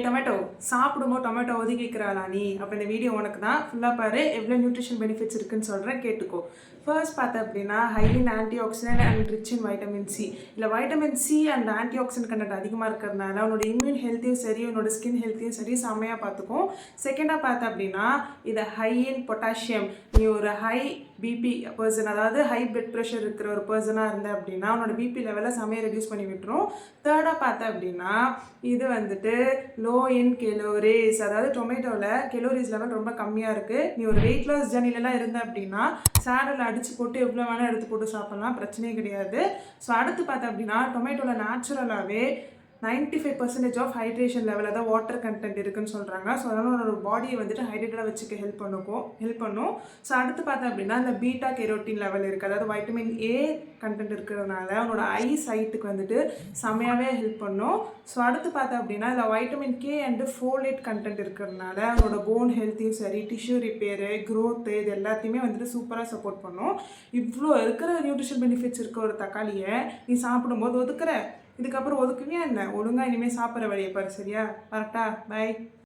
Tomato சாப்பிடும்போது tomato ஒதுக்கிக்கிறாளா நீ? அப்போ இந்த வீடியோ உனக்கு தான். ஃபுல்லாக பாரு, எவ்வளோ நியூட்ரிஷன் பெனிஃபிட்ஸ் இருக்குன்னு சொல்கிறேன், கேட்டுக்கோ. ஃபர்ஸ்ட் பார்த்த அப்படின்னா high in antioxidant and rich in vitamin C. இல்லை vitamin C and antioxidant content அதிகமாக இருக்கிறதுனால உன்னோட இம்யூன் ஹெல்த்தையும் சரி, உன்னோட ஸ்கின் ஹெல்த்தையும் சரி செம்மையாக பார்த்துக்கும். செகண்டாக பார்த்த அப்படின்னா இது ஹை இன் பொட்டாசியம். நீ ஒரு ஹை பிபி பர்சன், அதாவது ஹை பிளட் ப்ரெஷர் இருக்கிற ஒரு பர்சனாக இருந்த அப்படின்னா உன்னோட பிபி லெவலை செம்மையாக ரெடியூஸ் பண்ணி விட்டுரும். தேர்டாக பார்த்த அப்படின்னா இது வந்துட்டு லோ இன் கெலோரிஸ், அதாவது டொமேட்டோவில் கெலோரிஸ் லெவல் ரொம்ப கம்மியாக இருக்குது. நீ ஒரு வெயிட் லாஸ் ஜர்னிலலாம் இருந்த அப்படின்னா சேடலில் அடித்து போட்டு எவ்வளோ வேணால் எடுத்து போட்டு சாப்பிட்லாம், பிரச்சனையே கிடையாது. ஸோ அடுத்து பார்த்தா அப்படின்னா டொமேட்டோவில் நேச்சுரலாகவே 95% ஆஃப் ஹைட்ரேஷன் லெவல், அதாவது வாட்டர் கண்டென்ட் இருக்குன்னு சொல்கிறாங்க. ஸோ அதனால் ஒரு பாடியை வந்துட்டு ஹைட்ரேட்டடாக வச்சுக்க ஹெல்ப் பண்ணும். ஸோ அடுத்து பார்த்தா அப்படின்னா இந்த பீட்டா கெரோட்டின் லெவல் இருக்குது, அதாவது வைட்டமின் ஏ கண்டென்ட் இருக்கிறதுனால உன்னோட ஐ சைட்டுக்கு வந்துட்டு செம்மையாகவே ஹெல்ப் பண்ணும். ஸோ அடுத்து பார்த்தா அப்படின்னா இந்த vitamin K and folate content இருக்கிறதுனால உன்னோட போன் ஹெல்த்தையும் சரி, டிஷ்யூ ரிப்பேரு, க்ரோத்து, இது எல்லாத்தையுமே வந்துட்டு சூப்பராக சப்போர்ட் பண்ணும். இவ்வளோ இருக்கிற நியூட்ரிஷன் பெனிஃபிட்ஸ் இருக்க ஒரு தக்காளியை நீ சாப்பிடும்போது ஒதுக்குற, இதுக்கப்புறம் ஒதுக்குவியா என்ன? ஒழுங்காக இனிமேல் சாப்பிட்ற வழியை பாரு, சரியா? கரெக்டா? பை.